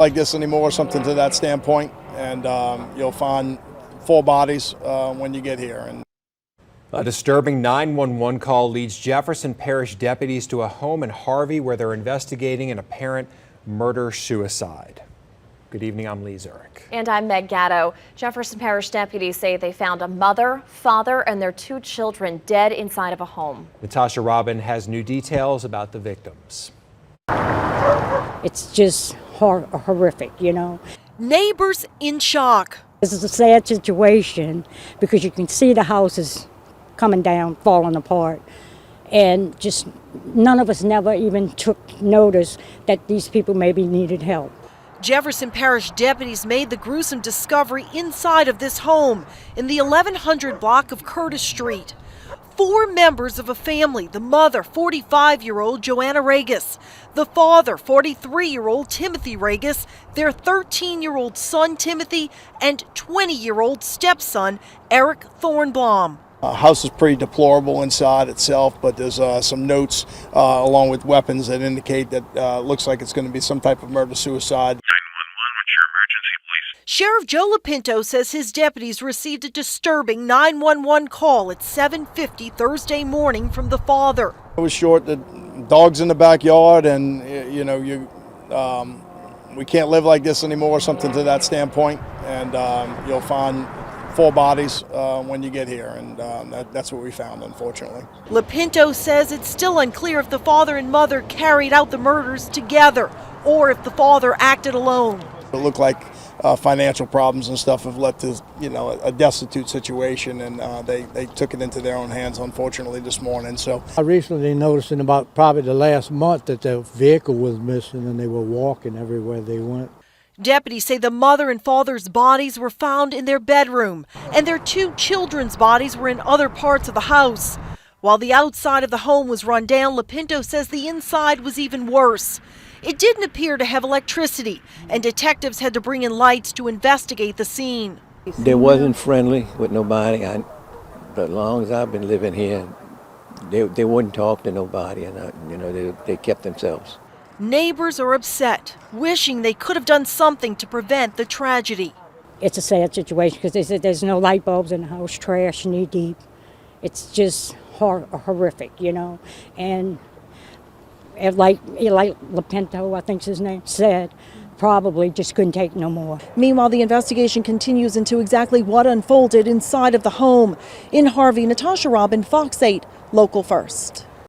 like this anymore, something to that standpoint, and you'll find 4 bodies when you get here. And a disturbing 911 call leads Jefferson Parish deputies to a home in Harvey where they're investigating an apparent murder-suicide. Good evening, I'm Lee Zurich. And I'm Meg Gatto. Jefferson Parish deputies say they found a mother, father, and their 2 children dead inside of a home. Natasha Robin has new details about the victims. It's just horrific, you know. Neighbors in shock. This is a sad situation because you can see the houses coming down, falling apart, and just none of us never even took notice that these people maybe needed help. Jefferson Parish deputies made the gruesome discovery inside of this home in the 1100 block of Curtis Street. 4 members of a family, the mother, 45-year-old Joanna Regis, the father, 43-year-old Timothy Regis, their 13-year-old son Timothy, and 20-year-old stepson Eric Thornblom. House is pretty deplorable inside itself, but there's some notes along with weapons that indicate that looks like it's going to be some type of murder-suicide. 911, what's your emergency, please? Sheriff Joe Lapinto says his deputies received a disturbing 911 call at 7:50 Thursday morning from the father. It was short. The dog's in the backyard, and you know we can't live like this anymore. Something to that standpoint, and you'll find 4 bodies when you get here, and that's what we found, unfortunately. Lapinto says it's still unclear if the father and mother carried out the murders together or if the father acted alone. It looked like financial problems and stuff have led to, a destitute situation, and they took it into their own hands, unfortunately, this morning. So I recently noticed in about probably the last month that the vehicle was missing and they were walking everywhere they went. Deputies say the mother and father's bodies were found in their bedroom, and their 2 children's bodies were in other parts of the house. While the outside of the home was run down, Lapinto says the inside was even worse. It didn't appear to have electricity, and detectives had to bring in lights to investigate the scene. They wasn't friendly with nobody. As long as I've been living here, they wouldn't talk to nobody, and they kept themselves. Neighbors are upset, wishing they could have done something to prevent the tragedy. It's a sad situation because they said there's no light bulbs in the house, trash knee deep. It's just horrific, and like Lapinto, I think's his name, said, probably just couldn't take no more. Meanwhile, the investigation continues into exactly what unfolded inside of the home. In Harvey, Natasha Robin, Fox 8, Local First.